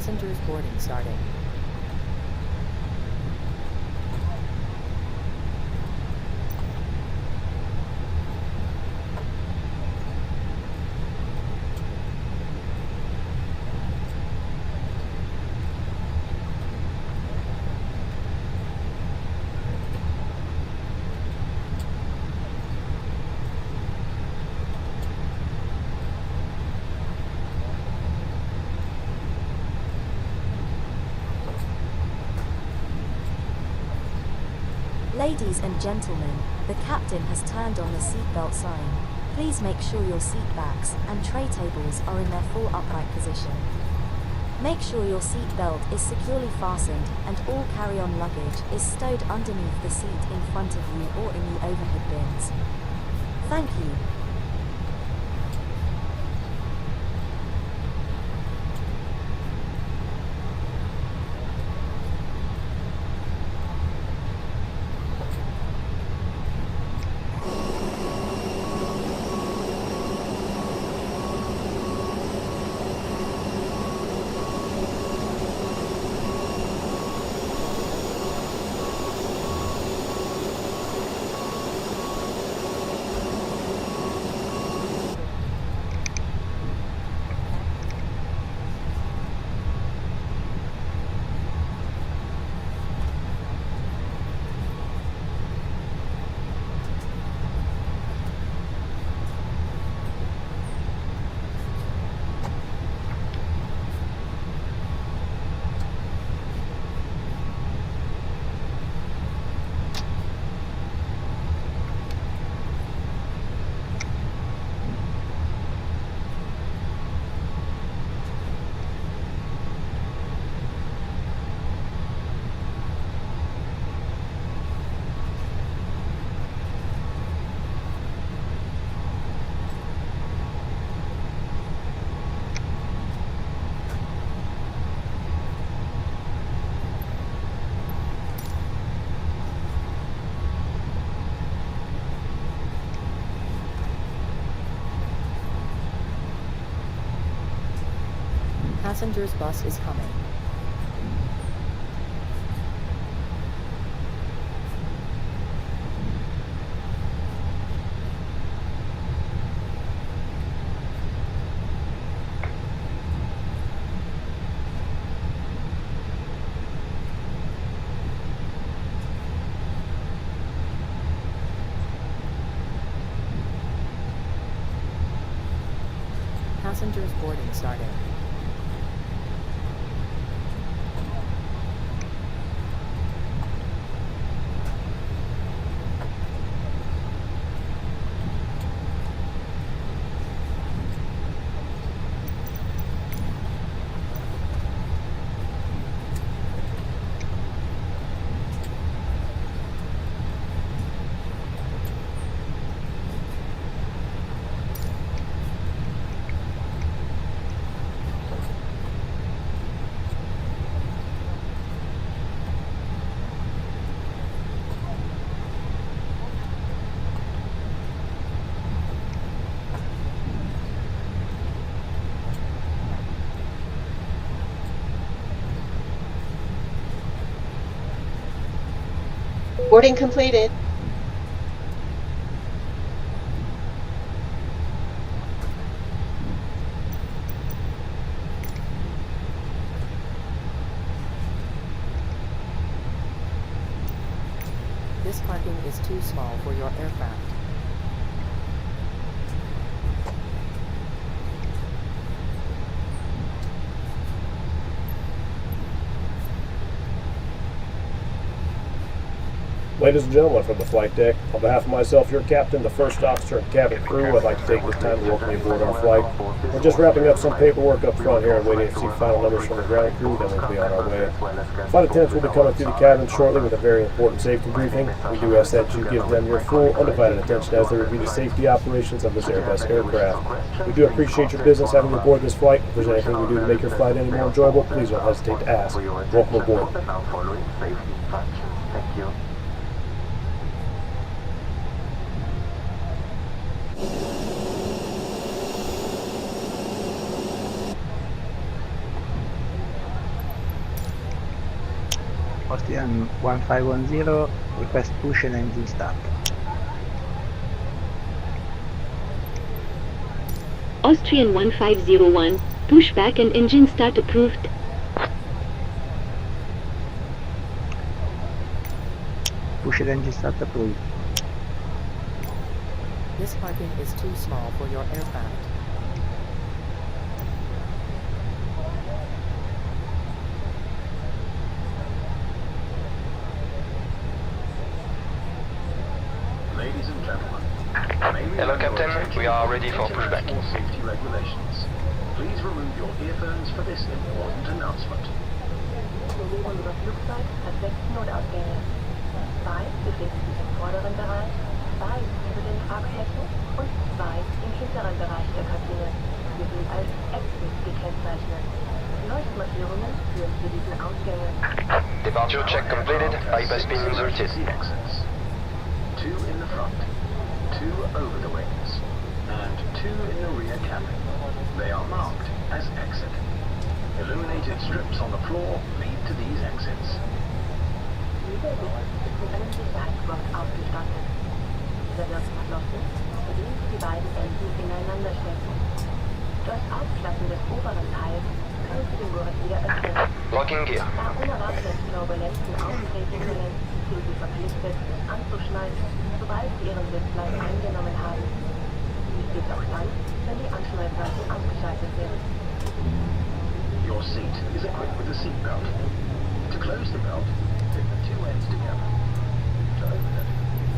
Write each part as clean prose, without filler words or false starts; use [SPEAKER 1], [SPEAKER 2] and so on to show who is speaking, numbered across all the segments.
[SPEAKER 1] Passengers boarding starting.
[SPEAKER 2] Ladies and gentlemen, the captain has turned on the seatbelt sign. Please make sure your seat backs and tray tables are in their full upright position. Make sure your seat belt is securely fastened and all carry-on luggage is stowed underneath the seat in front of you or in the overhead bins. Thank you.
[SPEAKER 1] Passengers bus is coming. Passengers boarding starting.
[SPEAKER 3] Boarding completed.
[SPEAKER 1] This parking is too small for your aircraft.
[SPEAKER 4] Ladies and gentlemen, from the flight deck, on behalf of myself, your captain, the first officer, and cabin crew, I'd like to take this time to welcome you aboard our flight. We're just wrapping up some paperwork up front here and waiting to see final numbers from the ground crew, then we'll be on our way. Flight attendants will be coming through the cabin shortly with a very important safety briefing. We do ask that you give them your full, undivided attention as they review the safety operations of this Airbus aircraft. We do appreciate your business having you aboard this flight. If there's anything we do to make your flight any more enjoyable, please don't hesitate to ask. Welcome aboard.
[SPEAKER 5] Thank you.
[SPEAKER 3] Austrian 1510, request push and engine start.
[SPEAKER 5] Austrian 1501, push back and engine start approved.
[SPEAKER 3] Push and engine start approved.
[SPEAKER 1] This parking is too small for your aircraft.
[SPEAKER 6] Ladies and gentlemen,
[SPEAKER 7] Hello, Captain. We are ready for pushback.
[SPEAKER 6] Safety regulations. Please remove your earphones for this important announcement.
[SPEAKER 8] Bewegung über Flugzeug hat 6 Notausgänge. 2 befinden sich im vorderen Bereich, 2 über den Tragflächen und 2 im hinteren Bereich der Kabine. Sie sind als Exit gekennzeichnet. Leuchtmarkierungen führen zu diesen Ausgängen.
[SPEAKER 7] Departure check completed. Bypass pin inserted.
[SPEAKER 6] Exits. 2 in the front, 2 over the wings, and 2 in the rear cabin. They are marked as exit. Illuminated strips on the floor lead to these exits.
[SPEAKER 8] Jeder Sitz ist mit einem Sicherheitsgurt ausgestattet. Dieser wird verschlossen, indem Sie die beiden Enden ineinander stecken. Durch Aufklappen des oberen Teils können Sie den Gurt wieder öffnen.
[SPEAKER 7] Locking gear.
[SPEAKER 8] Da unerwartet Turbulenzen auftreten können, sind Sie verpflichtet, sich anzuschnallen, sobald Sie Ihren Sitzplatz eingenommen haben. Dies gilt auch dann, wenn die Anschnallplanken ausgeschaltet sind.
[SPEAKER 6] Your seat is equipped with a seat belt. To close the belt, fit the 2 ends together. To open it,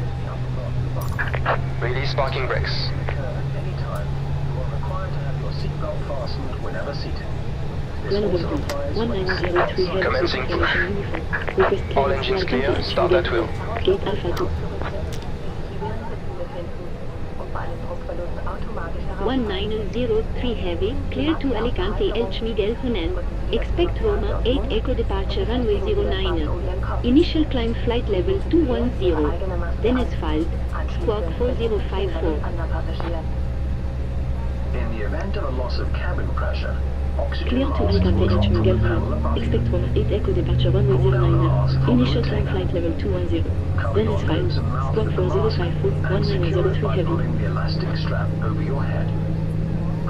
[SPEAKER 6] lift the upper part of the buckle.
[SPEAKER 7] Release parking brakes.
[SPEAKER 6] At any time, you are required to have your seat belt fastened whenever seated. This
[SPEAKER 5] Grenoble
[SPEAKER 6] also applies when
[SPEAKER 5] 1903 heavy
[SPEAKER 7] Commencing push.
[SPEAKER 5] uniform. Request
[SPEAKER 7] All
[SPEAKER 5] clearance
[SPEAKER 7] engines
[SPEAKER 5] flight
[SPEAKER 7] clear.
[SPEAKER 5] level
[SPEAKER 7] Start at wheel.
[SPEAKER 5] Gate Alpha 2.
[SPEAKER 8] Und bei einem Druckverlust automatisch heraus.
[SPEAKER 5] 1903 heavy, clear to Alicante Elche Miguel Hunan. Expect Roma 8 Echo departure runway 09. Initial climb flight level 210. Then asphalt, squawk 4054.
[SPEAKER 6] In the event of a loss of cabin pressure, oxygen
[SPEAKER 5] Clear to
[SPEAKER 6] masks
[SPEAKER 5] Alicante
[SPEAKER 6] will drop
[SPEAKER 5] Elche
[SPEAKER 6] from
[SPEAKER 5] Miguel
[SPEAKER 6] the panel
[SPEAKER 5] Hunan.
[SPEAKER 6] above you.
[SPEAKER 5] Expect Roma 8 Echo departure runway 09. Initial climb flight level 210.
[SPEAKER 6] Cover
[SPEAKER 5] Then
[SPEAKER 6] your
[SPEAKER 5] asphalt,
[SPEAKER 6] nose and mouth
[SPEAKER 5] squawk
[SPEAKER 6] with the mask
[SPEAKER 5] 4054,
[SPEAKER 6] and secure it
[SPEAKER 5] 1903
[SPEAKER 6] by
[SPEAKER 5] heavy.
[SPEAKER 6] pulling the elastic strap over your head.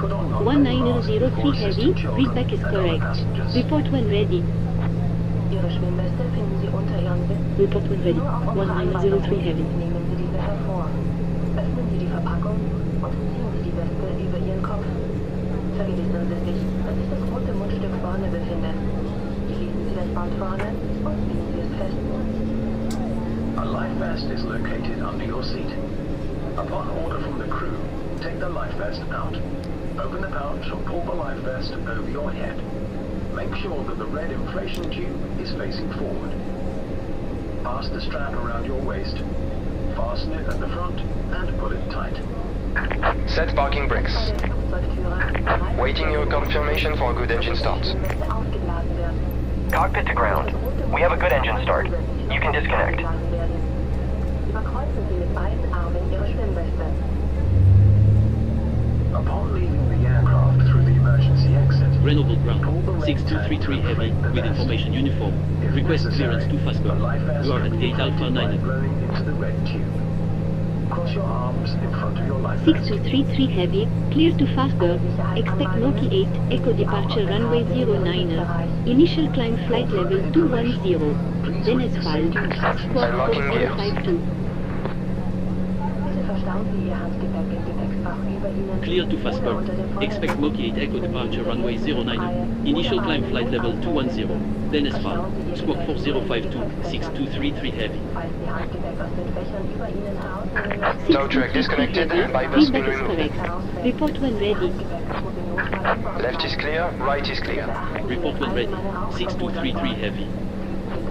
[SPEAKER 6] Put on your
[SPEAKER 5] 1903
[SPEAKER 6] mask for
[SPEAKER 5] heavy,
[SPEAKER 6] assistant children
[SPEAKER 5] readback is
[SPEAKER 6] and other
[SPEAKER 5] correct.
[SPEAKER 6] passengers.
[SPEAKER 5] Report when ready.
[SPEAKER 8] Ihre Schwimmweste finden Sie unter Ihrem Sitz.
[SPEAKER 5] Report when ready.
[SPEAKER 8] Nur auf unsere
[SPEAKER 5] 1903 heavy.
[SPEAKER 8] Anweisung nehmen Sie diese hervor. Öffnen Sie die Verpackung und ziehen Sie die Weste über Ihren Kopf. Vergewissern Sie sich, dass sich das rote Mundstück vorne befindet. Schließen Sie das Band vorne und ziehen Sie es fest.
[SPEAKER 6] A life vest is located under your seat. Upon order from the crew, take the life vest out. Open the pouch and pull the life vest over your head. Make sure that the red inflation tube is facing forward. Pass the strap around your waist. Fasten it at the front and pull it tight.
[SPEAKER 7] Set parking brakes.
[SPEAKER 8] Bei der Flugzeugtüre
[SPEAKER 7] Waiting your confirmation for a good engine start.
[SPEAKER 8] die Weste aufgeblasen wird.
[SPEAKER 9] Cockpit to ground. We have a good engine start. You can disconnect.
[SPEAKER 8] Überkreuzen Sie mit beiden Armen Ihre Schwimmweste.
[SPEAKER 6] Upon leaving the aircraft through the emergency exit,
[SPEAKER 10] Grenoble
[SPEAKER 6] pull the
[SPEAKER 10] ground,
[SPEAKER 6] red
[SPEAKER 10] 6233
[SPEAKER 6] tag to
[SPEAKER 10] heavy
[SPEAKER 6] inflate the
[SPEAKER 10] with
[SPEAKER 6] vest.
[SPEAKER 10] information uniform.
[SPEAKER 6] If
[SPEAKER 10] Request
[SPEAKER 6] necessary,
[SPEAKER 10] clearance to
[SPEAKER 6] the
[SPEAKER 10] Fastbird.
[SPEAKER 6] life vest
[SPEAKER 10] You are
[SPEAKER 6] can
[SPEAKER 10] at
[SPEAKER 6] be
[SPEAKER 10] gate Alpha
[SPEAKER 6] inflated by
[SPEAKER 10] 9.
[SPEAKER 6] blowing into the red tube. Cross your arms in front of your life vest.
[SPEAKER 5] 6233 heavy, clear to Fastbird. Expect Moki 8 Echo departure runway 09. Initial climb flight level 210. Then asphalt, squawk
[SPEAKER 7] Unlocking gears.
[SPEAKER 5] 4052.
[SPEAKER 8] Bitte verstauen Sie Ihr Handgepäck im Gepäckfach über Ihnen.
[SPEAKER 10] Clear to
[SPEAKER 8] oder
[SPEAKER 10] Fastbird.
[SPEAKER 8] unter dem
[SPEAKER 10] Expect Moki 8 Echo departure runway 09. Initial climb flight level 210. Then asphalt, squawk 4052, 6233 heavy.
[SPEAKER 8] Falls Sie Handgepäck aus den Fächern über Ihnen herausnehmen möchten,
[SPEAKER 7] Tow track disconnected. Bypass pin
[SPEAKER 5] Feedback is
[SPEAKER 7] removed.
[SPEAKER 5] correct. Report when ready.
[SPEAKER 8] Handgepäck muss im Notfall im Bauch
[SPEAKER 7] Left is clear. Right is clear.
[SPEAKER 10] Report when ready. 6233 heavy.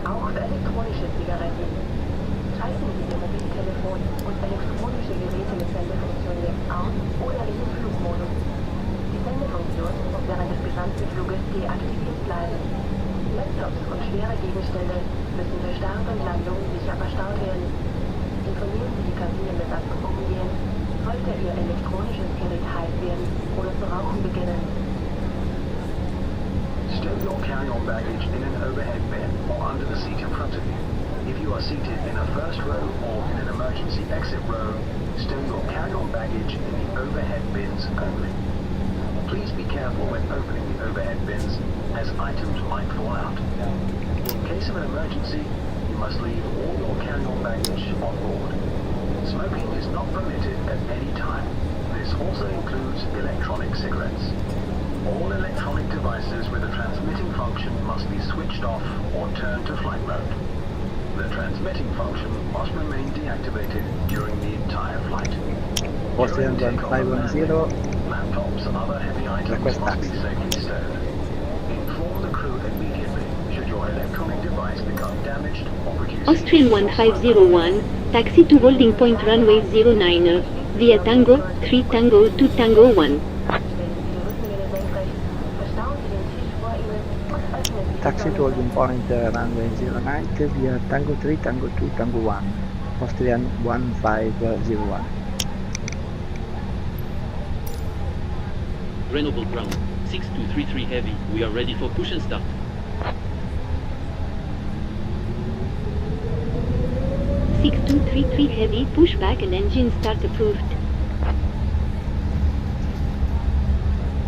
[SPEAKER 8] Auch für elektronische Zigaretten. Schalten Sie Ihr Mobiltelefon und elektronische Geräte mit Sendefunktion jetzt aus oder in den Flugmodus. Die Sendefunktion muss während des gesamten Fluges deaktiviert bleiben. Laptops und schwere Gegenstände müssen für Start und Landung sicher verstaut werden. Informieren Sie die Kabinenbesatzung umgehend, sollte Ihr elektronisches Gerät heiß werden oder zu rauchen beginnen.
[SPEAKER 6] Stow your carry-on baggage in an overhead bin or under the seat in front of you. If you are seated in a first row or in an emergency exit row, stow your carry-on baggage in the overhead bins only. Please be careful when opening the overhead bins, as items might fall out. In case of an emergency, you must leave all your carry-on baggage on board. Smoking is not permitted at any time. This also includes electronic cigarettes. All electronic devices with a transmitting function must be switched off or turned to flight mode. The transmitting function must remain deactivated during the entire flight.
[SPEAKER 3] Austrian 1510,
[SPEAKER 6] Laptops and other heavy items
[SPEAKER 3] request
[SPEAKER 6] must be
[SPEAKER 3] taxi.
[SPEAKER 6] safely stowed. Inform the crew immediately should your electronic device become damaged or produce
[SPEAKER 5] Austrian 1501, taxi to holding point runway 09, via Tango, 3 Tango 2 Tango 1.
[SPEAKER 3] Taxi to holding point runway 09 via Tango 3, Tango 2, Tango 1, Austrian 1501.
[SPEAKER 10] Grenoble ground, 6233 heavy. We are ready for push and start.
[SPEAKER 5] Six two three three heavy, pushback and engine start approved.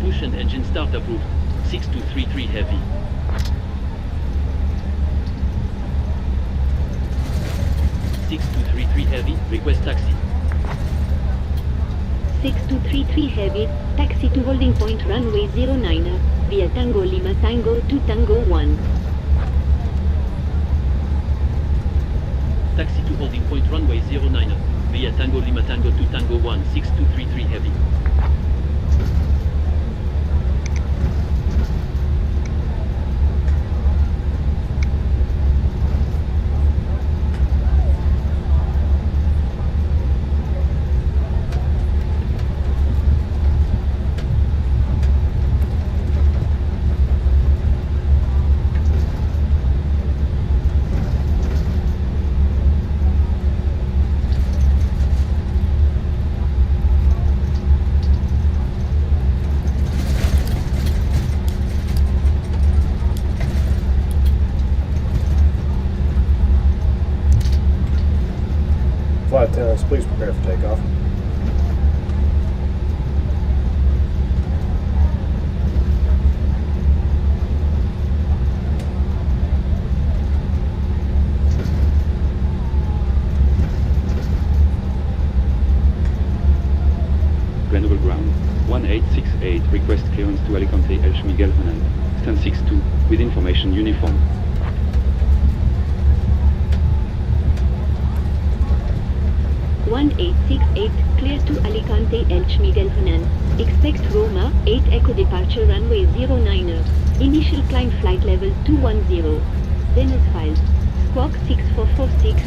[SPEAKER 10] Push and engine start approved. 6233 heavy. Six two three three heavy. Request taxi.
[SPEAKER 5] 6233 heavy, taxi to holding point runway 09, via Tango Lima Tango 2 Tango 1.
[SPEAKER 10] Taxi to holding point runway 09, via Tango Lima Tango 2 Tango 1, 6233 heavy.
[SPEAKER 4] Flight attendants, please prepare for takeoff.
[SPEAKER 11] Grenoble ground, 1868, request clearance to Alicante El Miguel Honan, stand 62, with information uniform.
[SPEAKER 5] One 1868, clear to Alicante Elche Miguel Hunan. Expect Roma, 8 Echo departure runway 09, initial climb flight level 210. Dennis files, squawk 6446.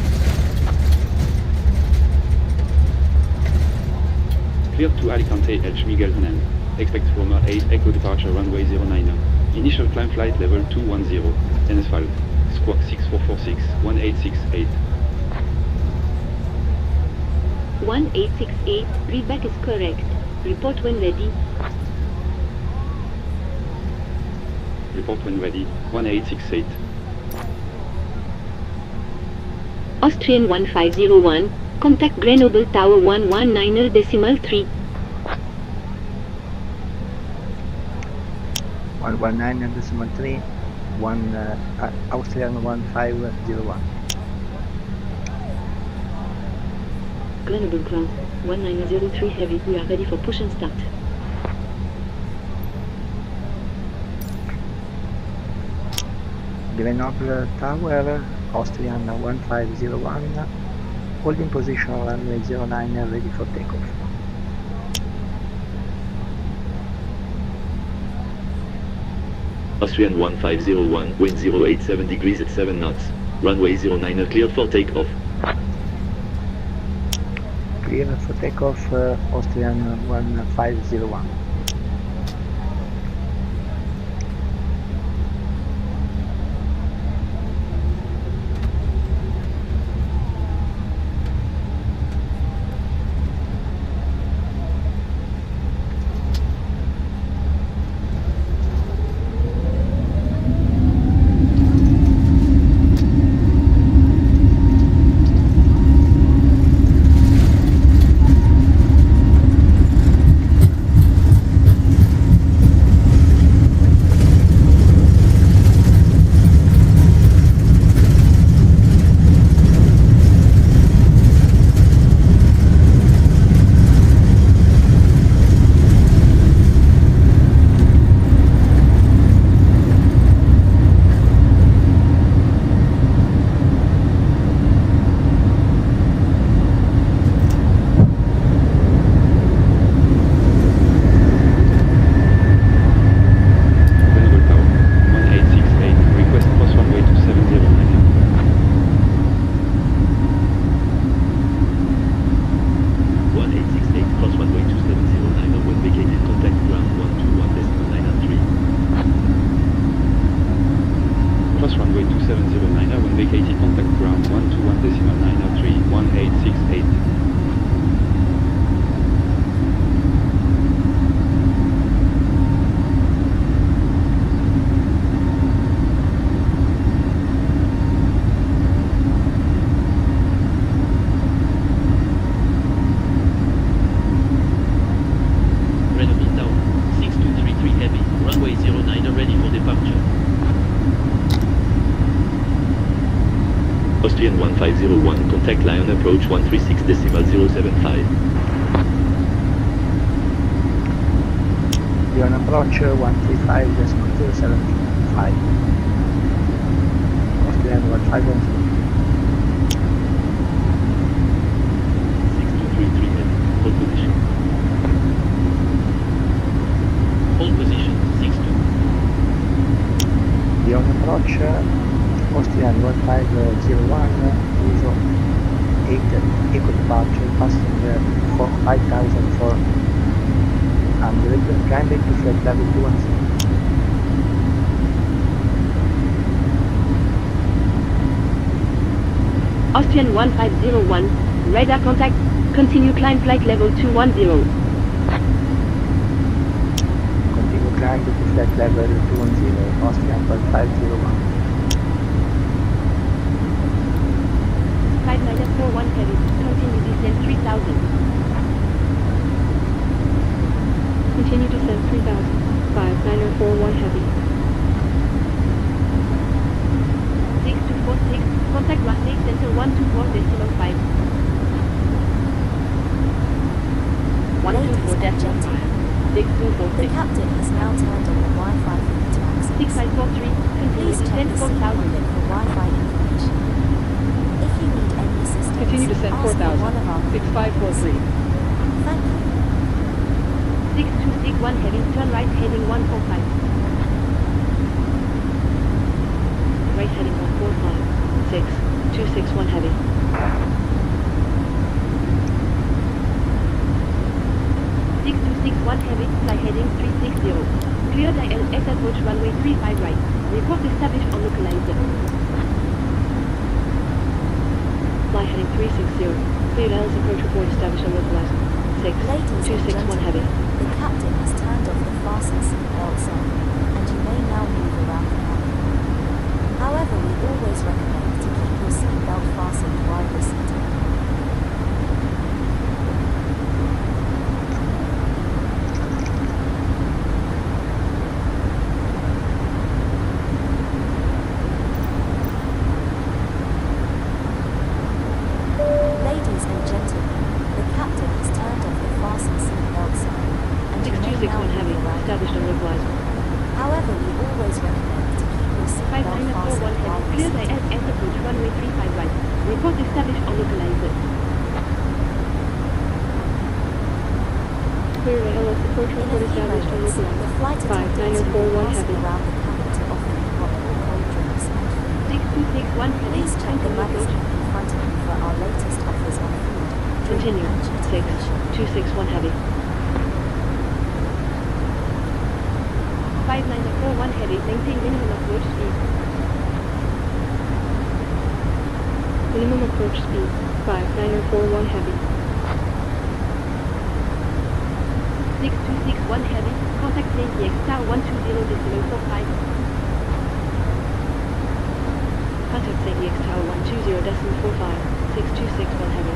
[SPEAKER 11] Clear to Alicante Elche Miguel Honan. Expect Roma 8 Echo departure runway 09, initial climb flight level 210. Dennis files, squawk 6446, 1868.
[SPEAKER 5] 1868, readback is correct. Report when ready.
[SPEAKER 11] Report when ready, 1868.
[SPEAKER 5] Austrian 1501, contact Grenoble Tower 119.3.
[SPEAKER 3] 119.3, Austrian 1501.
[SPEAKER 5] Grenoble ground, 1903 heavy. We are ready for push and start.
[SPEAKER 3] Grenoble Tower, Austrian 1501, holding position runway 09, ready for takeoff.
[SPEAKER 12] Austrian 1501, wind 087 degrees at 7 knots. Runway 09 cleared for takeoff.
[SPEAKER 3] Clear for takeoff, Austrian 1501.
[SPEAKER 12] 1501, contact Lion approach 136.075.
[SPEAKER 3] Lion approach 135.075. Austrian 1510.
[SPEAKER 11] 6233 heavy. Hold position. Hold position 62.
[SPEAKER 3] Lion approach Austrian 1501 ISO 8 eco departure passing for 5,400, climb back to flight level 210.
[SPEAKER 5] Austrian 1501, radar contact, continue climb flight level 210.
[SPEAKER 3] Continue climb to flight level 210, Austrian 1501.
[SPEAKER 5] 5941 heavy, continue descent 3000. Continue descent 3000, 5941 heavy. 6246, contact runway center 124.5. 124.5.
[SPEAKER 2] The
[SPEAKER 5] 6246.
[SPEAKER 2] captain has now turned on the Wi-Fi feed to access.
[SPEAKER 5] 6543, continue
[SPEAKER 2] Please check
[SPEAKER 5] descent
[SPEAKER 2] the seat
[SPEAKER 5] 4000.
[SPEAKER 2] pilot for Wi-Fi information. If you need any assistance,
[SPEAKER 13] Continue descent
[SPEAKER 2] ask
[SPEAKER 13] 4000.
[SPEAKER 2] one of our
[SPEAKER 13] 6543.
[SPEAKER 2] Thank you.
[SPEAKER 5] 6261 heavy, turn right heading 145. Right heading 145. 6261 heavy. 6261 heavy, fly heading 360. Cleared ILS approach runway 35 right. Report established on localizer. Fly heading 360. Cleared ILS approach report established on localizer.
[SPEAKER 2] Ladies and
[SPEAKER 5] 6261
[SPEAKER 2] gentlemen,
[SPEAKER 5] heavy.
[SPEAKER 2] the captain has turned off the fasten seatbelt sign, and you may now move around the cabin. However, we always recommend to keep your seatbelt fastened while you're seated. Ladies and gentlemen, the captain has turned off the fasten seatbelt sign, and you may now
[SPEAKER 5] 6261 heavy,
[SPEAKER 2] move around the
[SPEAKER 5] established on
[SPEAKER 2] cabin.
[SPEAKER 5] localizer.
[SPEAKER 2] However, we always recommend to keep your seatbelt
[SPEAKER 5] 5941
[SPEAKER 2] fastened while
[SPEAKER 5] heavy,
[SPEAKER 2] you're
[SPEAKER 5] cleared
[SPEAKER 2] seated.
[SPEAKER 5] ILS approach runway 35 right. Report established on localizer. Cleared ILS approach
[SPEAKER 2] In a
[SPEAKER 5] report
[SPEAKER 2] few
[SPEAKER 5] established on
[SPEAKER 2] moments, the
[SPEAKER 5] localizer.
[SPEAKER 2] flight attendants will
[SPEAKER 5] 5941
[SPEAKER 2] be passing
[SPEAKER 5] heavy.
[SPEAKER 2] around the cabin to offer you hot or cold drinks and food.
[SPEAKER 5] 6261 heavy,
[SPEAKER 2] Please check the
[SPEAKER 5] continue approach.
[SPEAKER 2] magazine in front of you for our latest offers on food, drink
[SPEAKER 5] Continue.
[SPEAKER 2] and duty free shopping.
[SPEAKER 5] 6261 heavy. 5941 heavy, maintain minimum approach speed. Minimum approach speed, 5941 heavy. 6261 heavy, contact CATX Tower 120.45. Contact CATX Tower 120.45, 6261 heavy.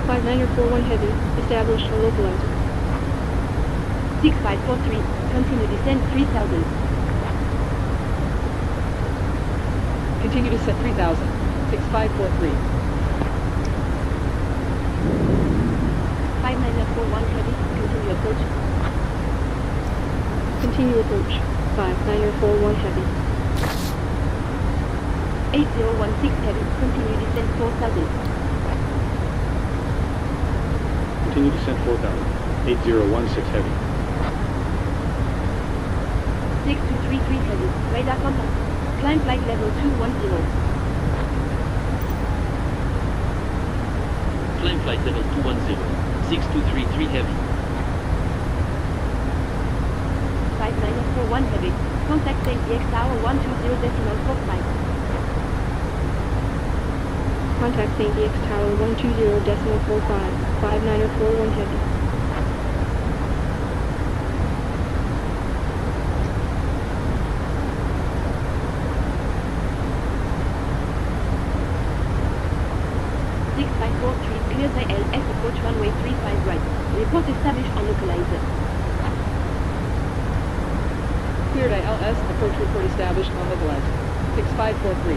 [SPEAKER 5] 5941 heavy, established on localizer. 6543, continue descent 3000.
[SPEAKER 13] Continue descent 3000. 6543.
[SPEAKER 5] 5941 heavy, continue approach. Continue approach, 5941 heavy. 8016 heavy, continue descent 4000.
[SPEAKER 11] Continue descent 4000. 8016 heavy.
[SPEAKER 5] 6233 heavy, radar contact. Climb flight level 210.
[SPEAKER 10] Climb flight level 210. 6233 heavy.
[SPEAKER 5] 5941 heavy, contact CATX Tower 120.45. Contact CATX Tower 120.45, 5941 heavy. 6543, clear the LS approach runway 35 right. Report established on localizer.
[SPEAKER 13] Cleared ILS, approach report established on localizer. 6543.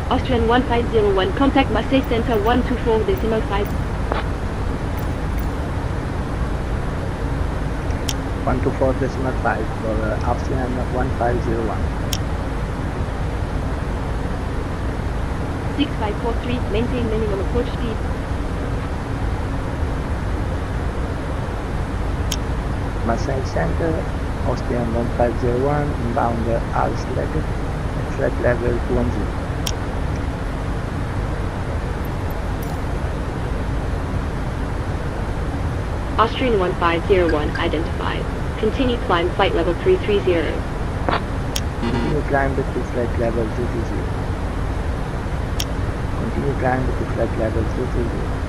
[SPEAKER 5] Austrian 1501, contact Marseille Center 124.5.
[SPEAKER 3] 124.5 for Austrian 1501.
[SPEAKER 5] 6543, maintain minimum approach speed.
[SPEAKER 3] Marseille Center, Austrian 1501, inbound Alsleg, flight level 210.
[SPEAKER 5] Austrian 1501 identified. Continue climb flight level 330.
[SPEAKER 3] Continue climb to flight level 330. Continue climb to flight level 330.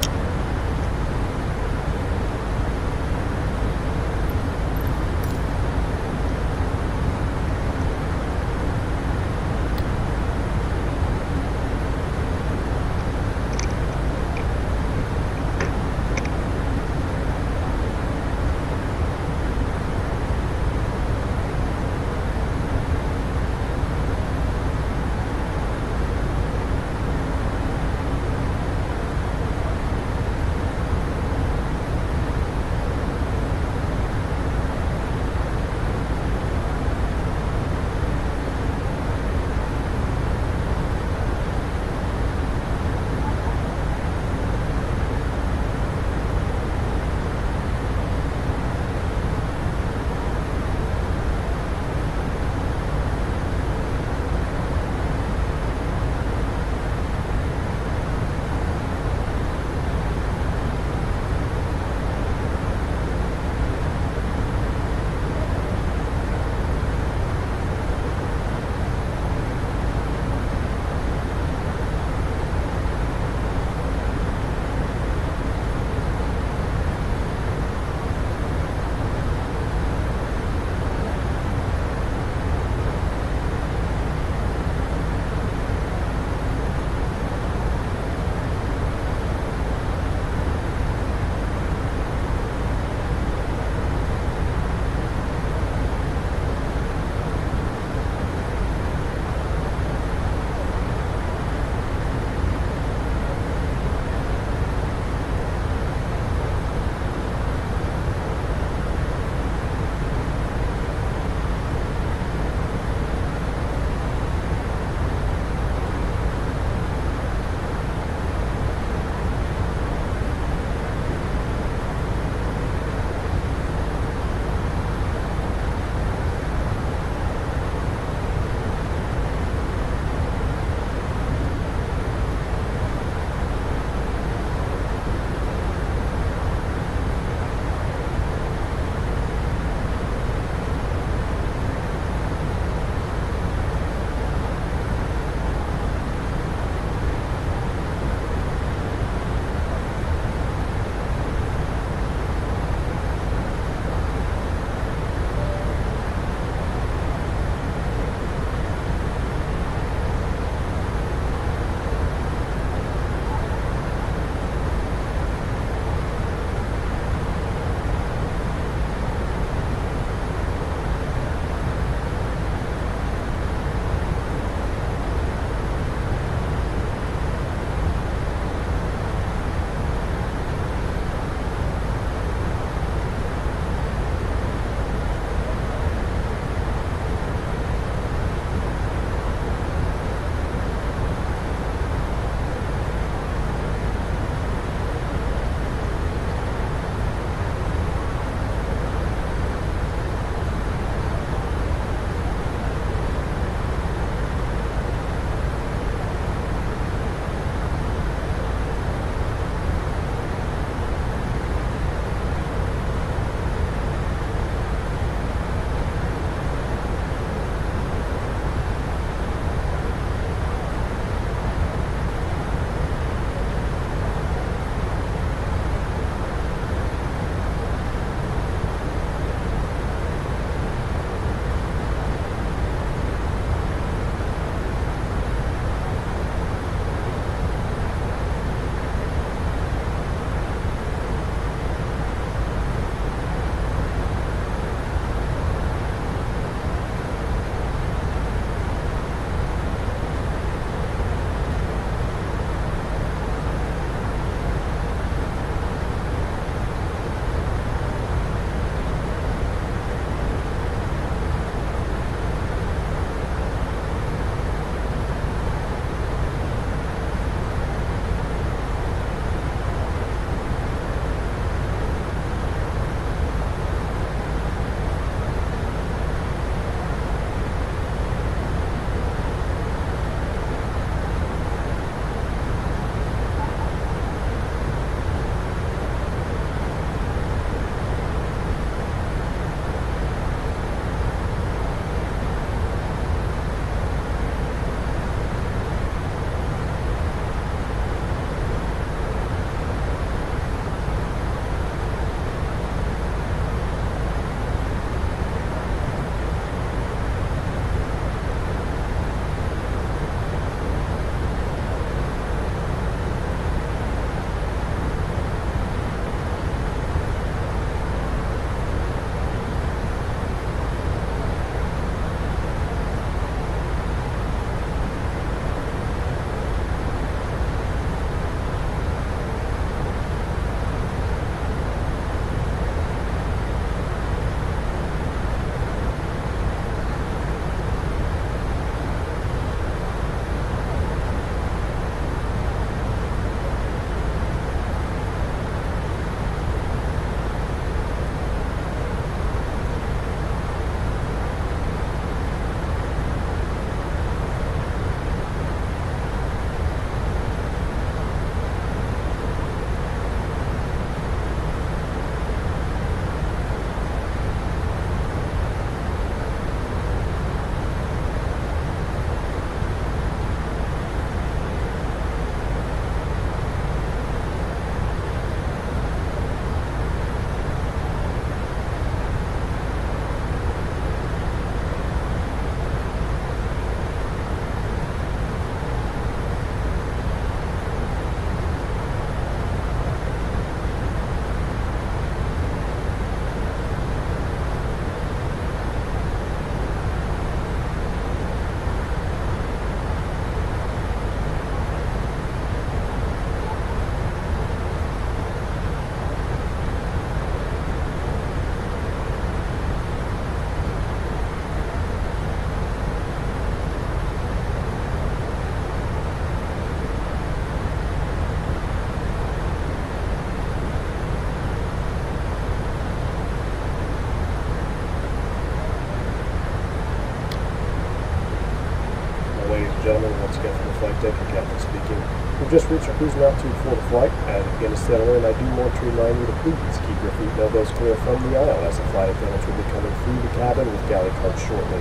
[SPEAKER 4] just reached our cruising altitude for the flight. As we begin to settle in, I do want to remind you to please keep your feet and elbows clear from the aisle as the flight attendants will be coming through the cabin with galley carts shortly.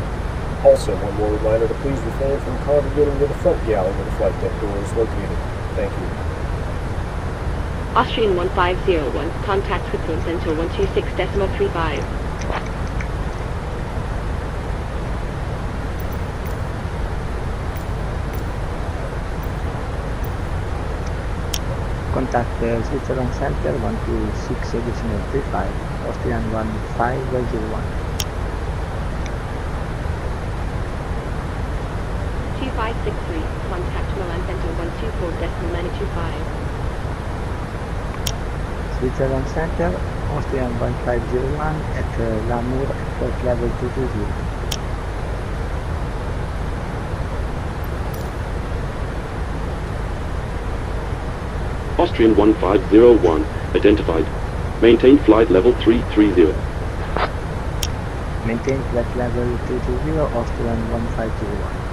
[SPEAKER 4] Also, one more reminder to please refrain from congregating near the front galley where the flight deck door is located. Thank you.
[SPEAKER 5] Austrian 1501, contact with room center 126.35.
[SPEAKER 3] Contact Switzerland Center 126.35, Austrian 1501.
[SPEAKER 5] 2563, contact Milan center 124.925.
[SPEAKER 3] Switzerland Center, Austrian 1501 at Lamour airport level 220.
[SPEAKER 14] Austrian 1501, identified. Maintain flight level 330.
[SPEAKER 3] Maintain flight level 320, Austrian 1501.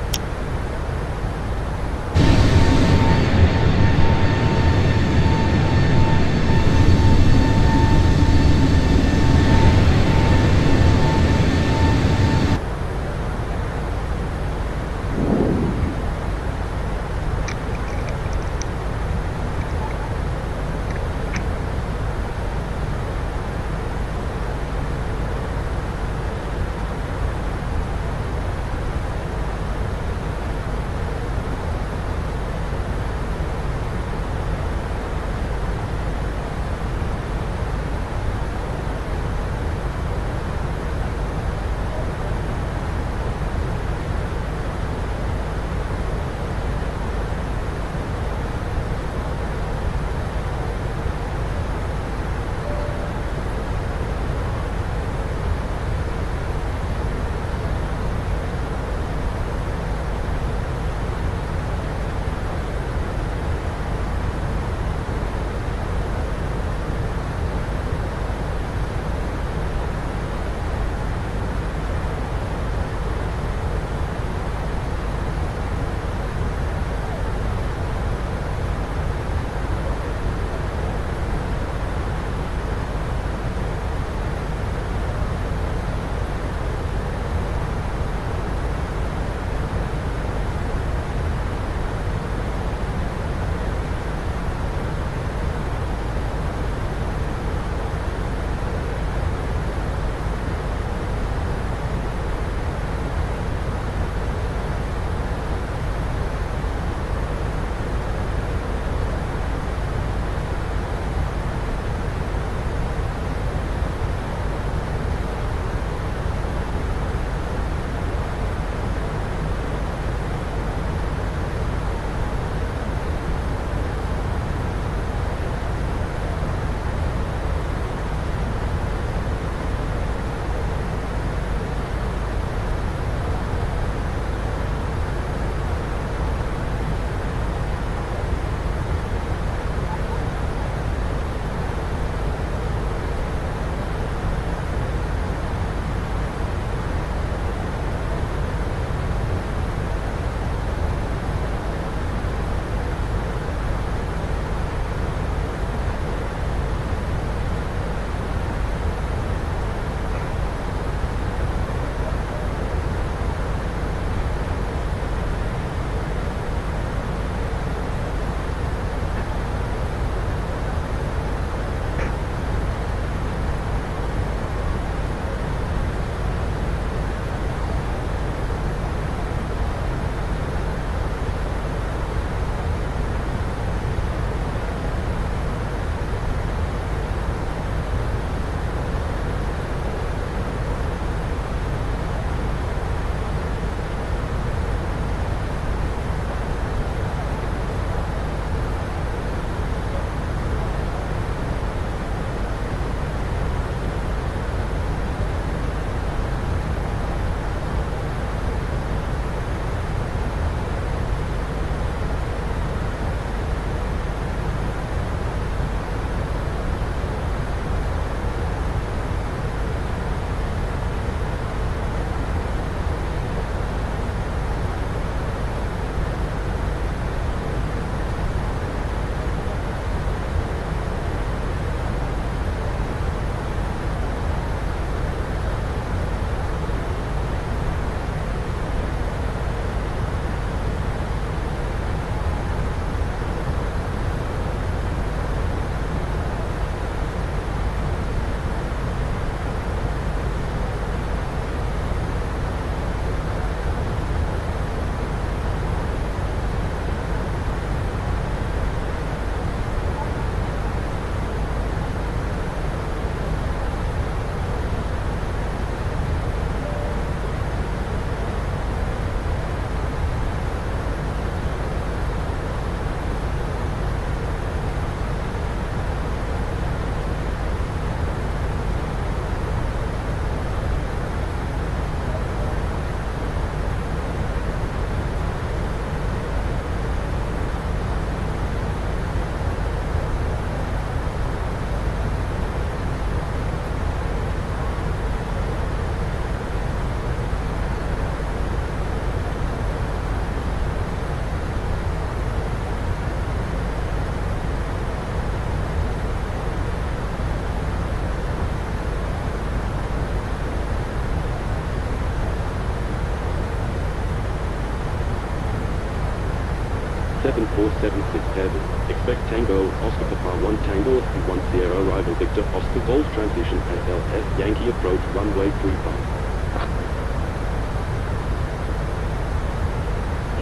[SPEAKER 14] 7476 Heavy. Expect Tango, Oscar Papa 1 Tango and 1 Sierra arrival Victor Oscar Golf transition at LS Yankee approach runway 35.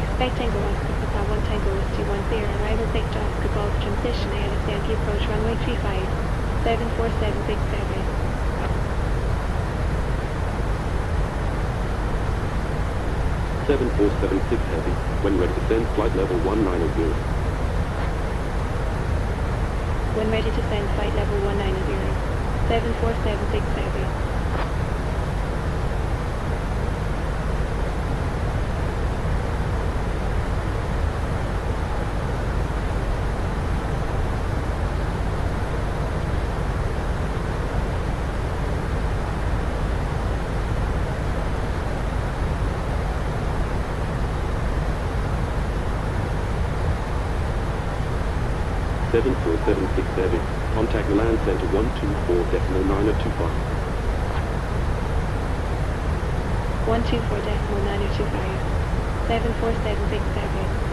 [SPEAKER 15] Expect Tango Oscar Papa 1 Tango Whiskey 10 arrival Victor Oscar Golf transition ALS Yankee approach runway 35. 74767.
[SPEAKER 14] 7476 Heavy. When ready to send flight level 190.
[SPEAKER 15] When ready to send flight level 190. 74767.
[SPEAKER 14] Seven 4767. Contact the land center 124.925.
[SPEAKER 15] 124.925. 74767.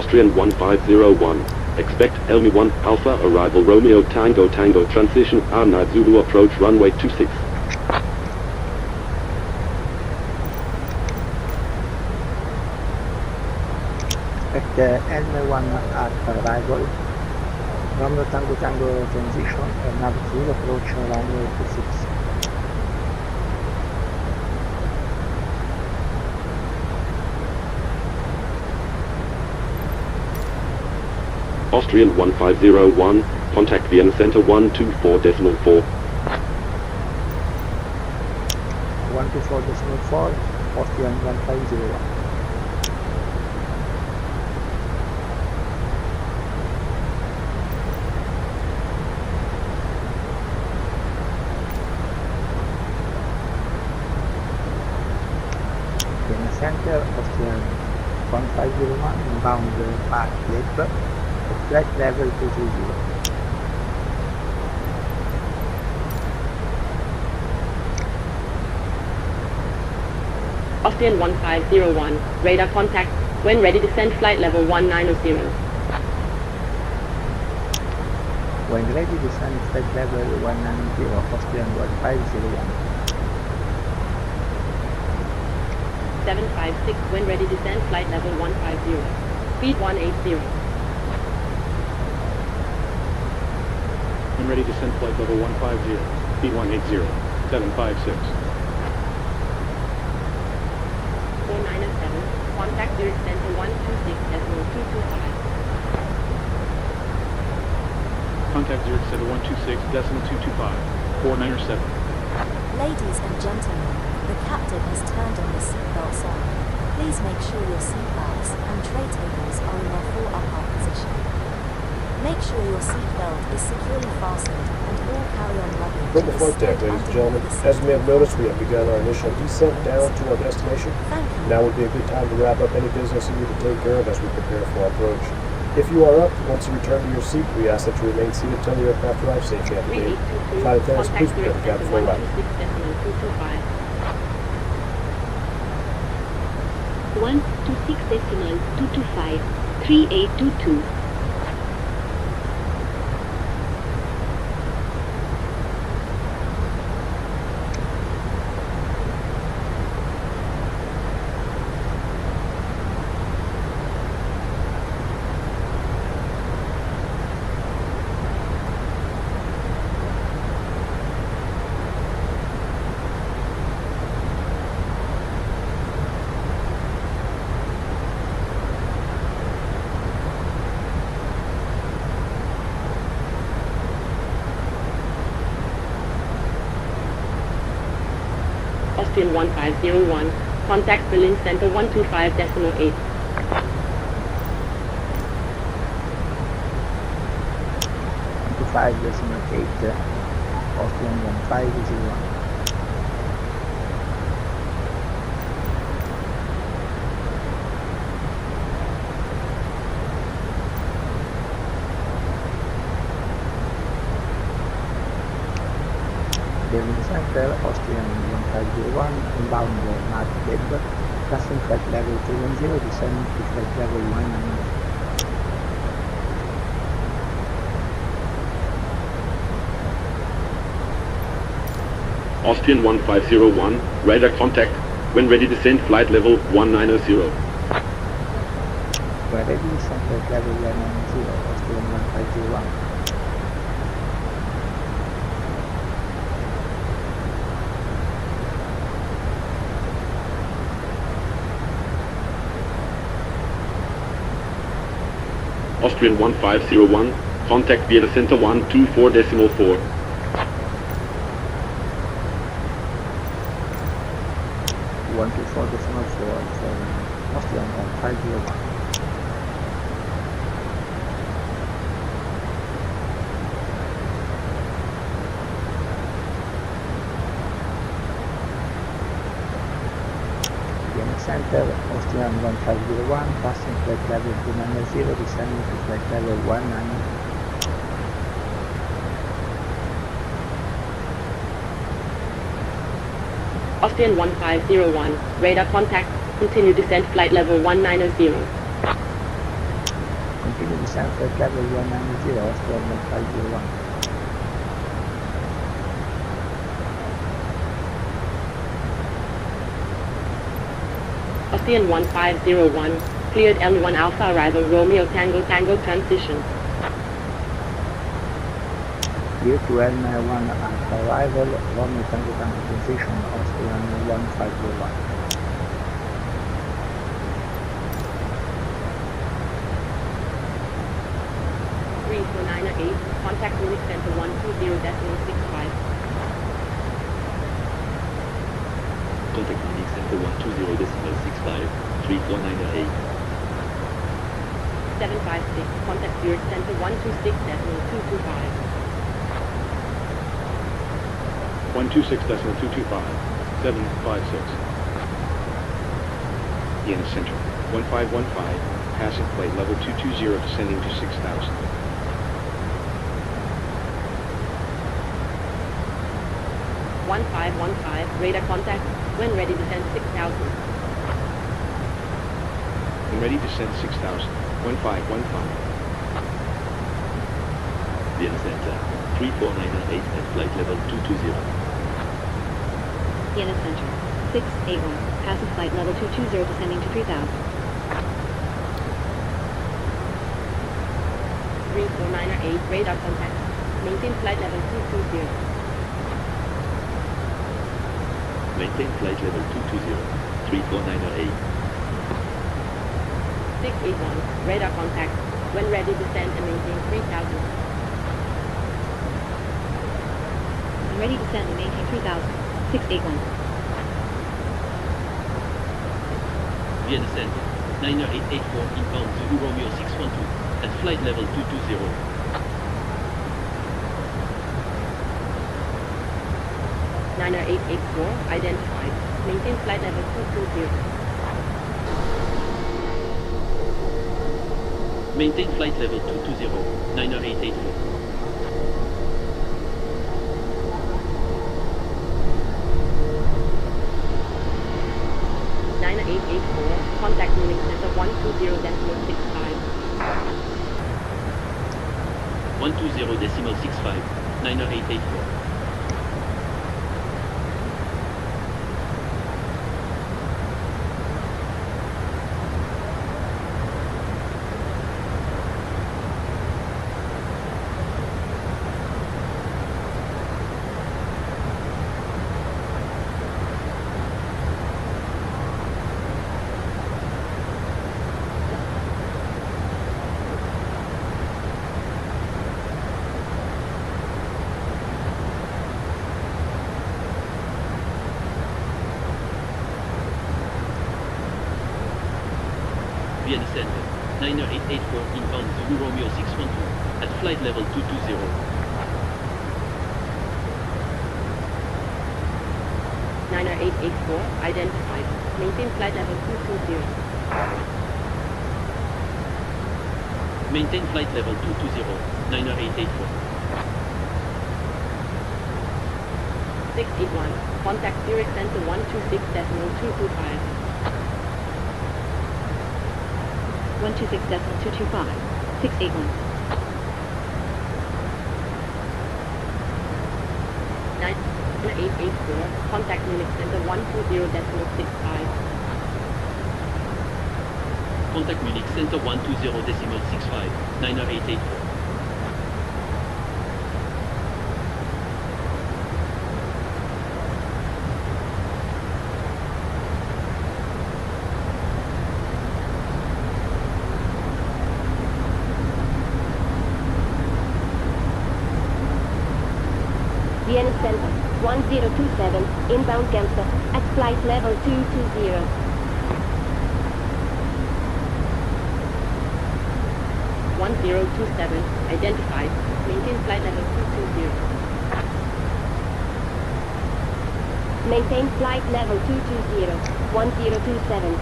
[SPEAKER 14] Austrian 1501. Expect Elmi 1 Alpha arrival Romeo Tango Tango transition R9 Zulu approach runway 26.
[SPEAKER 3] Expect L1 at arrival, Romeo Tango Tango transition, nav Zulu approach runway 26.
[SPEAKER 14] Austrian 1501, contact Vienna Center 124.4.
[SPEAKER 3] 124.4, Austrian 1501. Vienna Center, Austrian 1501, inbound Park Lab, flight level 230.
[SPEAKER 13] Austrian 1501, radar contact, when ready descend flight level 190.
[SPEAKER 3] When ready descend flight level 190, Austrian 1501.
[SPEAKER 13] 756, when ready descend flight level 150. Speed 180.
[SPEAKER 16] When ready descend flight level 150, speed 180, 756.
[SPEAKER 13] 497, contact Zurich Center 126.225.
[SPEAKER 16] Contact Zurich Center 126.225, 497.
[SPEAKER 2] Ladies and gentlemen, the captain has turned on the seatbelt sign. Please make sure your seatbelts and tray tables are in their full upright position. Make sure your seatbelt is securely fastened and all carry-on luggage
[SPEAKER 4] From the
[SPEAKER 2] is
[SPEAKER 4] flight deck,
[SPEAKER 2] stowed
[SPEAKER 4] ladies and
[SPEAKER 2] underneath
[SPEAKER 4] gentlemen,
[SPEAKER 2] the
[SPEAKER 4] as you may have
[SPEAKER 2] seatbelt.
[SPEAKER 4] noticed, we have begun our initial descent down to our destination.
[SPEAKER 2] Thank you.
[SPEAKER 4] Now would be a good time to wrap up any business you need to take care of as we prepare for our approach. If you are up, once you return to your seat, we ask that you remain seated until the aircraft arrives safely at the gate.
[SPEAKER 13] 3822,
[SPEAKER 4] Flight attendants, please
[SPEAKER 13] contact
[SPEAKER 4] prepare
[SPEAKER 13] Zurich
[SPEAKER 4] the cabin
[SPEAKER 13] Center
[SPEAKER 4] for arrival.
[SPEAKER 5] 126.225, 3822.
[SPEAKER 13] Austrian 1501, contact Berlin Center 125.8.
[SPEAKER 3] 125.8, Austrian 1501. Berlin Center, Austrian 1501, inbound Mark Lab, passing flight level 310, descending to flight level 190.
[SPEAKER 14] Austrian 1501, radar contact, when ready descend flight level 190.
[SPEAKER 3] When ready descend flight level 190, Austrian 1501.
[SPEAKER 14] Austrian 1501, contact Vienna Center 124.4.
[SPEAKER 3] 124.4 for Austrian 1501. Vienna Center, Austrian 1501, passing flight level 290, descending to flight level 190.
[SPEAKER 13] Austrian 1501, radar contact, continue descent flight level 190.
[SPEAKER 3] Continue descent flight level 190, Austrian 1501.
[SPEAKER 13] Austrian 1501, cleared L1 Alpha arrival Romeo Tango Tango transition.
[SPEAKER 3] Clear to L1 Alpha arrival, Romeo Tango Tango transition, Austrian 1501.
[SPEAKER 13] Contact Munich Center 120.65.
[SPEAKER 12] Contact Munich Center 120.65, 3498.
[SPEAKER 13] 756, contact Zurich Center 126.225.
[SPEAKER 16] 126.225, 756. Vienna Center, 1515, passing flight level 220 descending to 6,000.
[SPEAKER 13] 1515, radar contact, when ready descend 6,000.
[SPEAKER 16] When ready descend 6,000, 1515.
[SPEAKER 12] Vienna Center, 3498 at flight level 220.
[SPEAKER 5] Vienna Center, 681, passing flight level 220 descending to 3,000.
[SPEAKER 13] 3498, radar contact, maintain flight level 220.
[SPEAKER 12] Maintain flight level 220, 3498.
[SPEAKER 13] 681, radar contact, when ready descend and maintain 3,000.
[SPEAKER 5] Ready to descend and maintain 3,000. 681.
[SPEAKER 10] Vienna Center, 90884 inbound Zulu Romeo 612 at flight level 220.
[SPEAKER 13] 90884, identified. Maintain flight level 220.
[SPEAKER 10] Maintain flight level 220, 90884.
[SPEAKER 13] Contact Munich Center 120.65.
[SPEAKER 10] 120.65, 90884. Vienna Center, 90884 inbound Zulu Romeo 612 at flight level 220.
[SPEAKER 13] 90884, identified. Maintain flight level 220.
[SPEAKER 10] Maintain flight level 220, 90884.
[SPEAKER 13] 681, contact Zurich Center 126.225.
[SPEAKER 5] 126.225. 681.
[SPEAKER 13] 90884, contact Munich Center 120.65.
[SPEAKER 10] Contact Munich Center 120.65, 90884.
[SPEAKER 5] Vienna Center, 1027, inbound Genfer, at flight level 220.
[SPEAKER 13] 1027, identified. Maintain flight level 220.
[SPEAKER 5] Maintain flight level 220, 1027.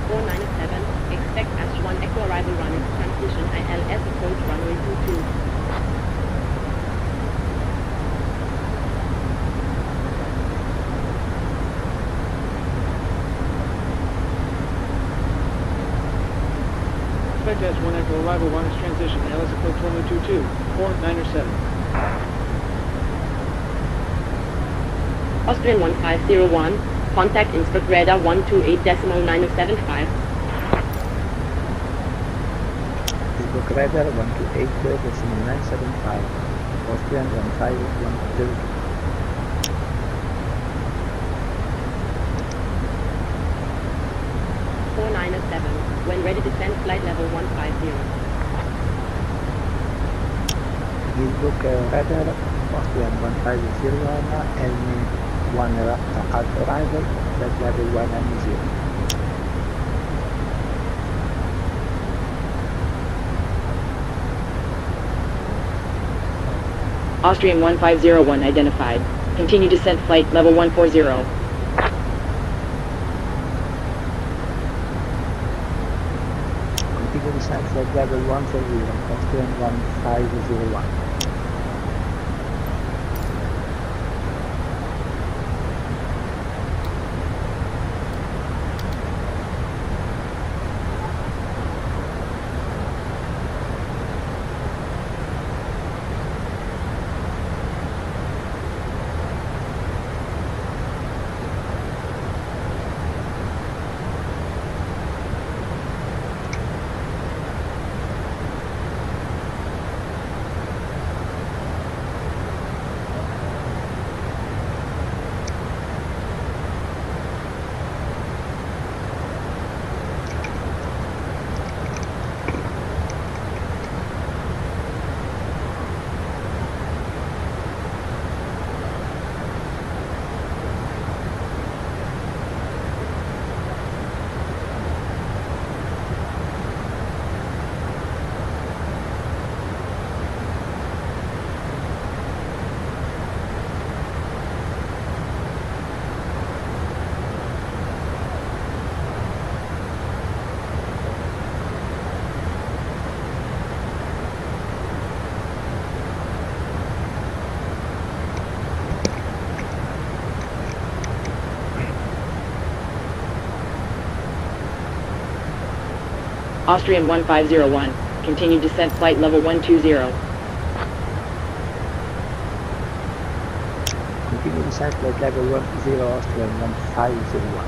[SPEAKER 13] 497, expect S1 Echo arrival running transition ILS approach runway 22.
[SPEAKER 16] expect S1 Echo arrival wireless transition, LS approach 1022, 4907.
[SPEAKER 13] Austrian 1501, contact Innsbruck radar 128.9075.
[SPEAKER 3] Innsbruck radar 128.975. Austrian 1512.
[SPEAKER 13] When ready, descend flight level 150.
[SPEAKER 3] Innsbruck radar Austrian 1501 and 1 alt arrival, flight level 190.
[SPEAKER 17] Austrian 1501 identified. Continue descent flight level 140.
[SPEAKER 3] Continue descent flight level 140, Austrian 1501.
[SPEAKER 17] Austrian 1501. Continue descent flight level 120.
[SPEAKER 3] Continue descent flight level 10, Austrian 1501.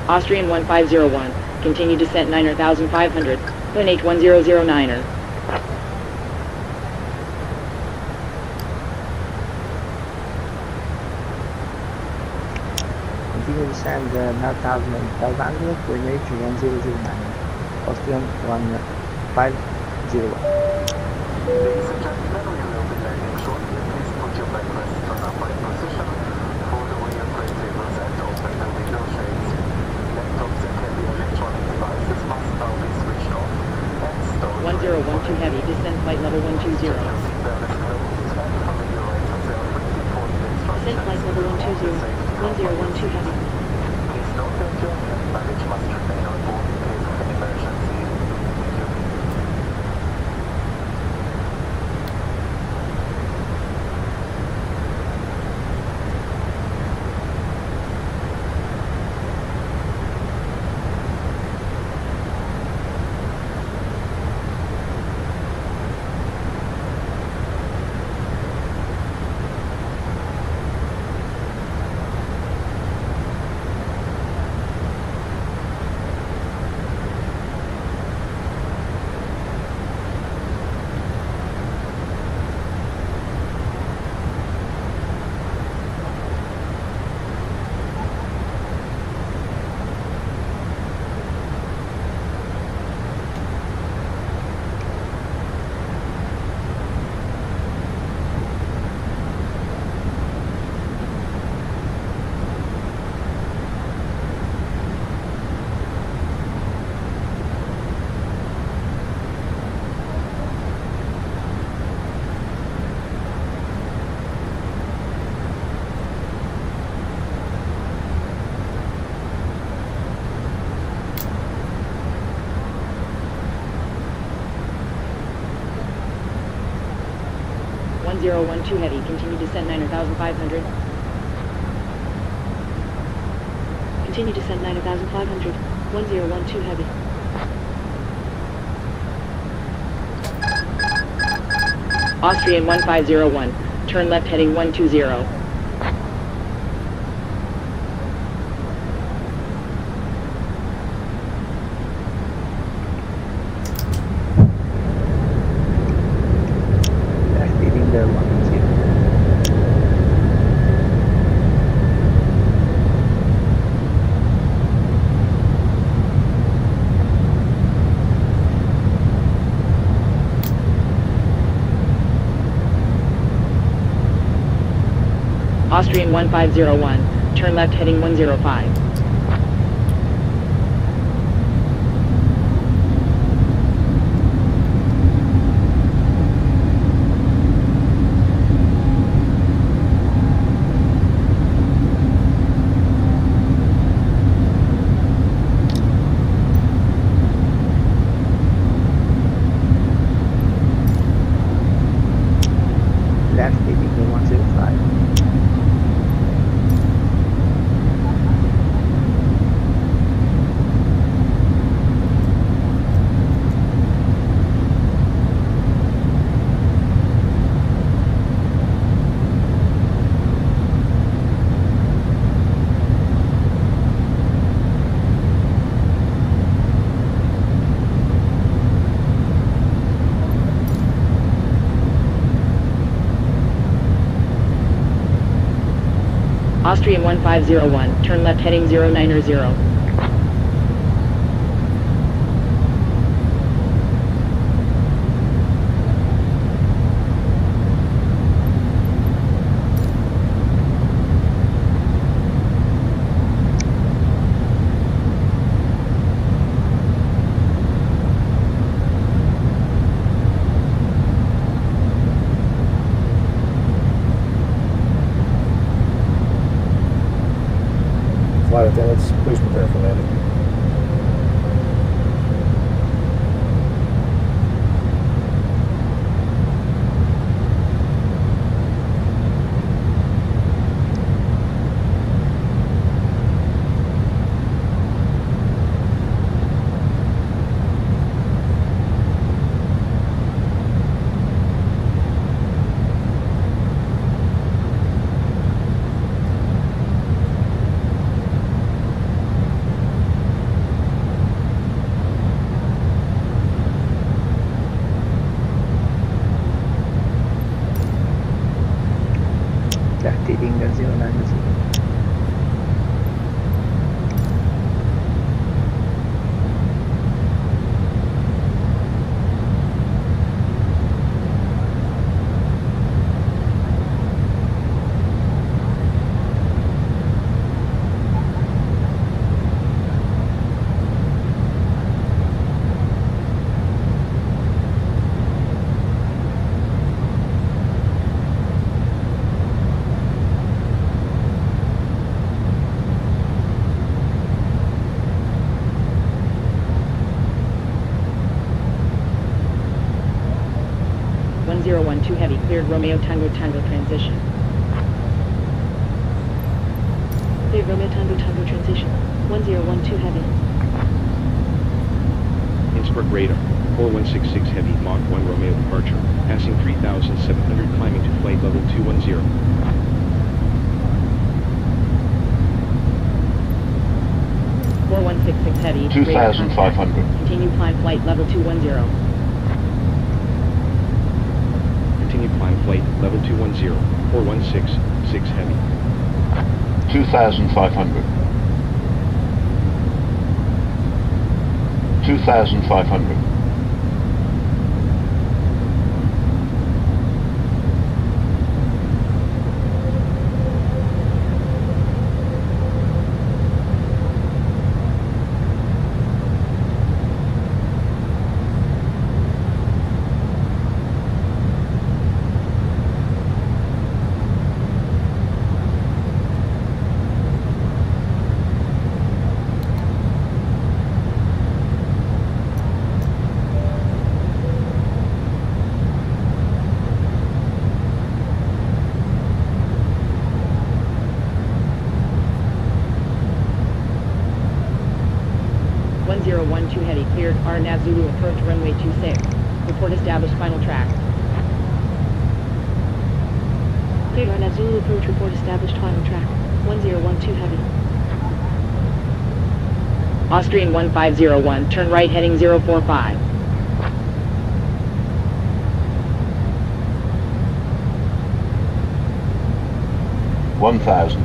[SPEAKER 17] Austrian 1501. Continue descent 9,500. Plane H1009er.
[SPEAKER 3] Continue descend 9,500, Plane H1009. Austrian 1501.
[SPEAKER 6] Ladies and gentlemen, we will be landing shortly. Please put your backrests on upright position, fold away your tray tables and open the window shades. Laptops and heavy electronic devices must now be switched off and stored.
[SPEAKER 17] 1012 heavy, descend flight level 120.
[SPEAKER 6] Your seatbelt is closed and familiarize yourself with the important instructions.
[SPEAKER 17] Descend flight level 120. 1012 heavy.
[SPEAKER 6] Please note that your hand luggage must remain on board in case of an emergency. Thank you.
[SPEAKER 17] 1012 heavy, continue descent 9,500.
[SPEAKER 15] Continue descent 9,500. 1012 heavy.
[SPEAKER 17] Austrian 1501, turn left heading 120.
[SPEAKER 3] Left leading the 10.
[SPEAKER 17] Austrian 1501, turn left heading 105.
[SPEAKER 3] Left leading the 105.
[SPEAKER 17] Austrian 1501, turn left heading 090.
[SPEAKER 4] Flight attendants, please prepare for landing.
[SPEAKER 3] Left leading the 090.
[SPEAKER 17] Two heavy, cleared Romeo Tango Tango transition.
[SPEAKER 15] Cleared Romeo Tango Tango transition. 1012 heavy.
[SPEAKER 16] Innsbruck radar. 4166 heavy, Mach 1 Romeo departure. Passing 3,700, climbing to flight level 210.
[SPEAKER 17] Four 166 heavy.
[SPEAKER 12] 2,500.
[SPEAKER 17] Continue climb flight level 210.
[SPEAKER 16] Continue climb flight level 210. 4166 heavy.
[SPEAKER 12] 2,500. 2,500.
[SPEAKER 17] 1012 heavy, cleared RNAV Zulu approach runway 26. Report established final track.
[SPEAKER 15] Cleared RNAV Zulu approach, report established final track. 1012 heavy.
[SPEAKER 17] Austrian 1501, turn right heading 045.
[SPEAKER 18] One thousand.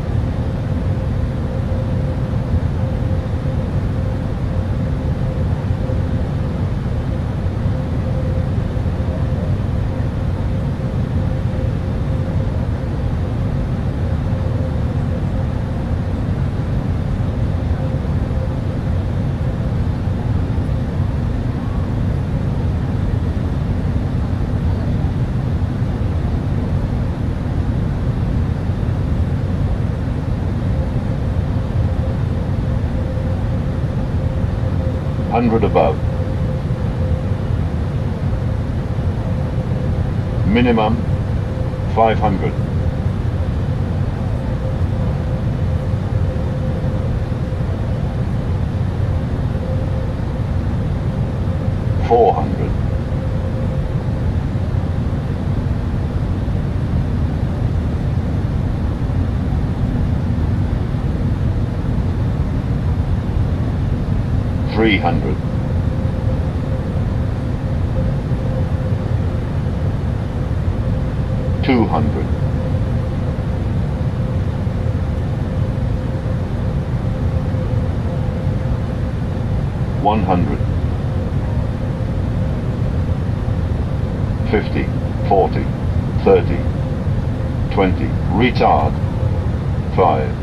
[SPEAKER 18] Hundred above. Minimum 500. $400. $300. $200. $100. 50, 40, 30, 20, retard, 5.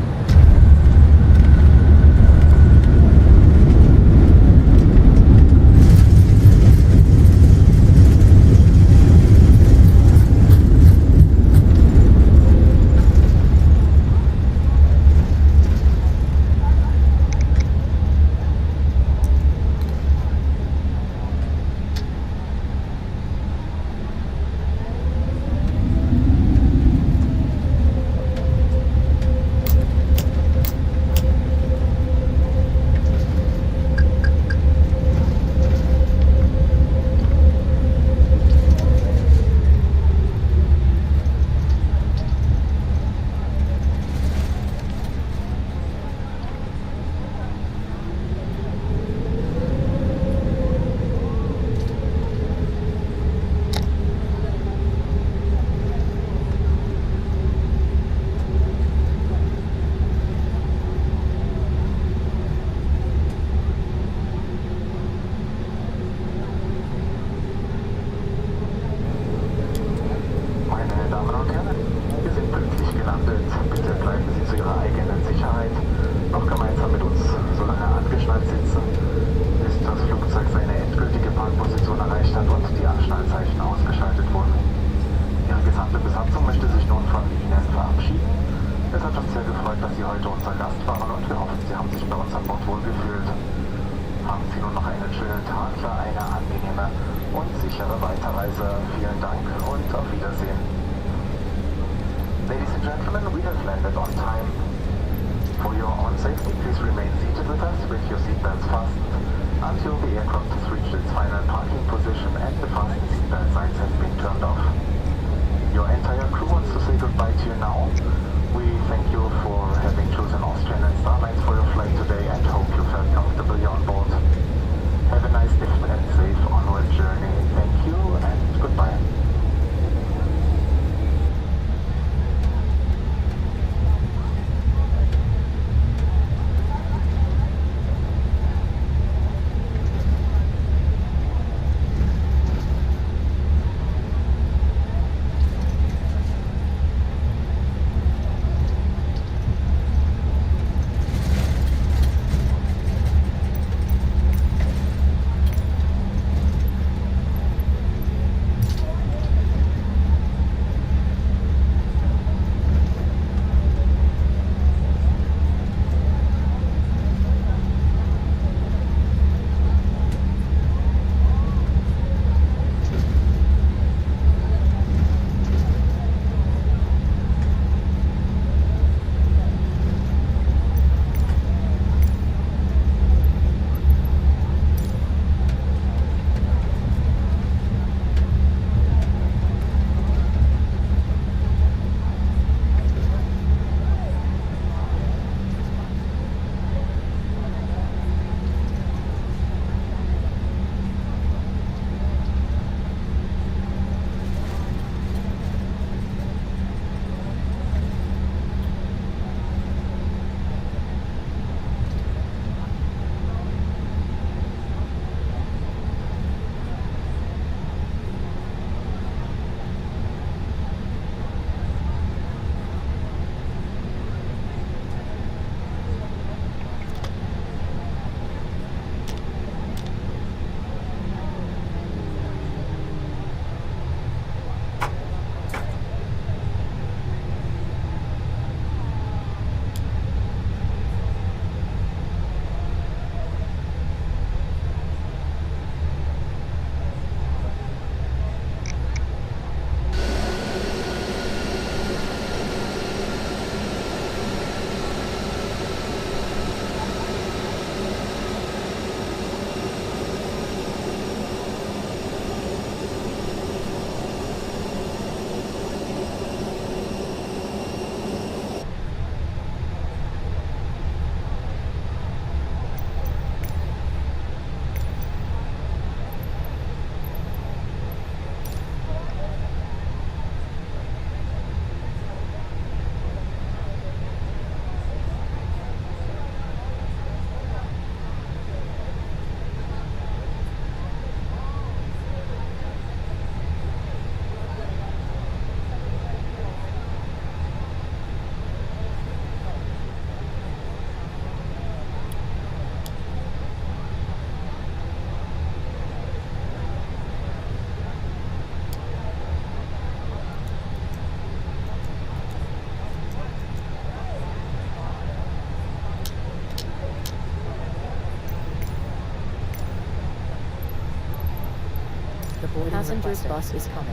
[SPEAKER 1] Passengers
[SPEAKER 2] requested.
[SPEAKER 1] bus is coming.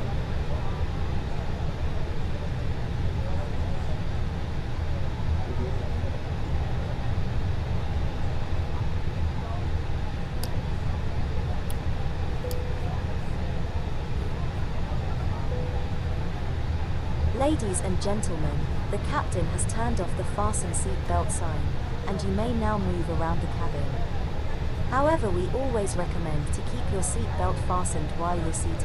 [SPEAKER 2] Ladies and gentlemen, the captain has turned off the fasten seat belt sign, and you may now move around the cabin. However, we always recommend to keep your seat belt fastened while you're seated.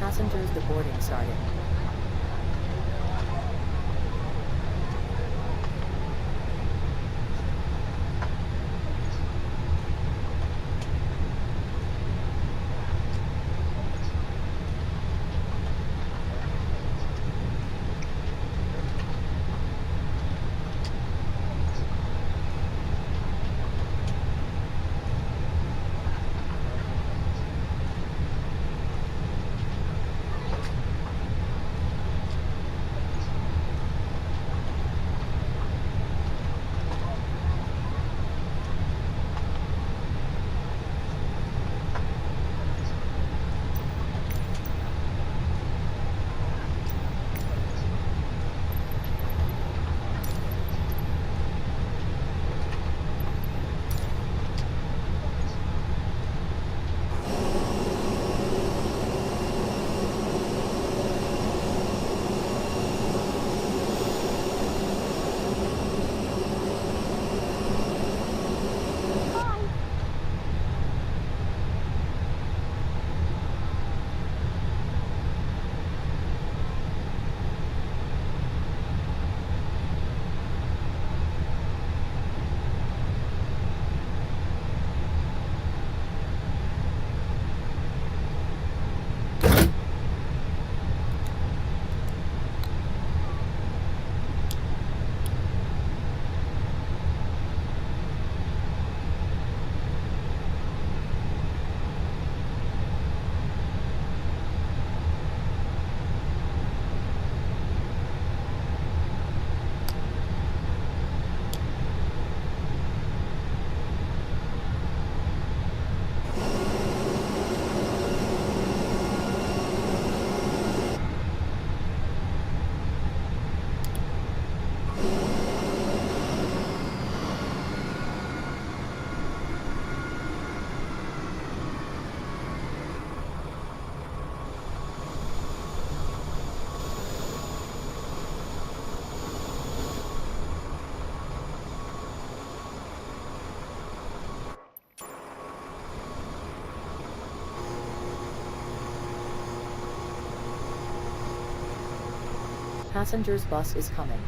[SPEAKER 1] Passengers, the boarding started. Passengers bus is coming.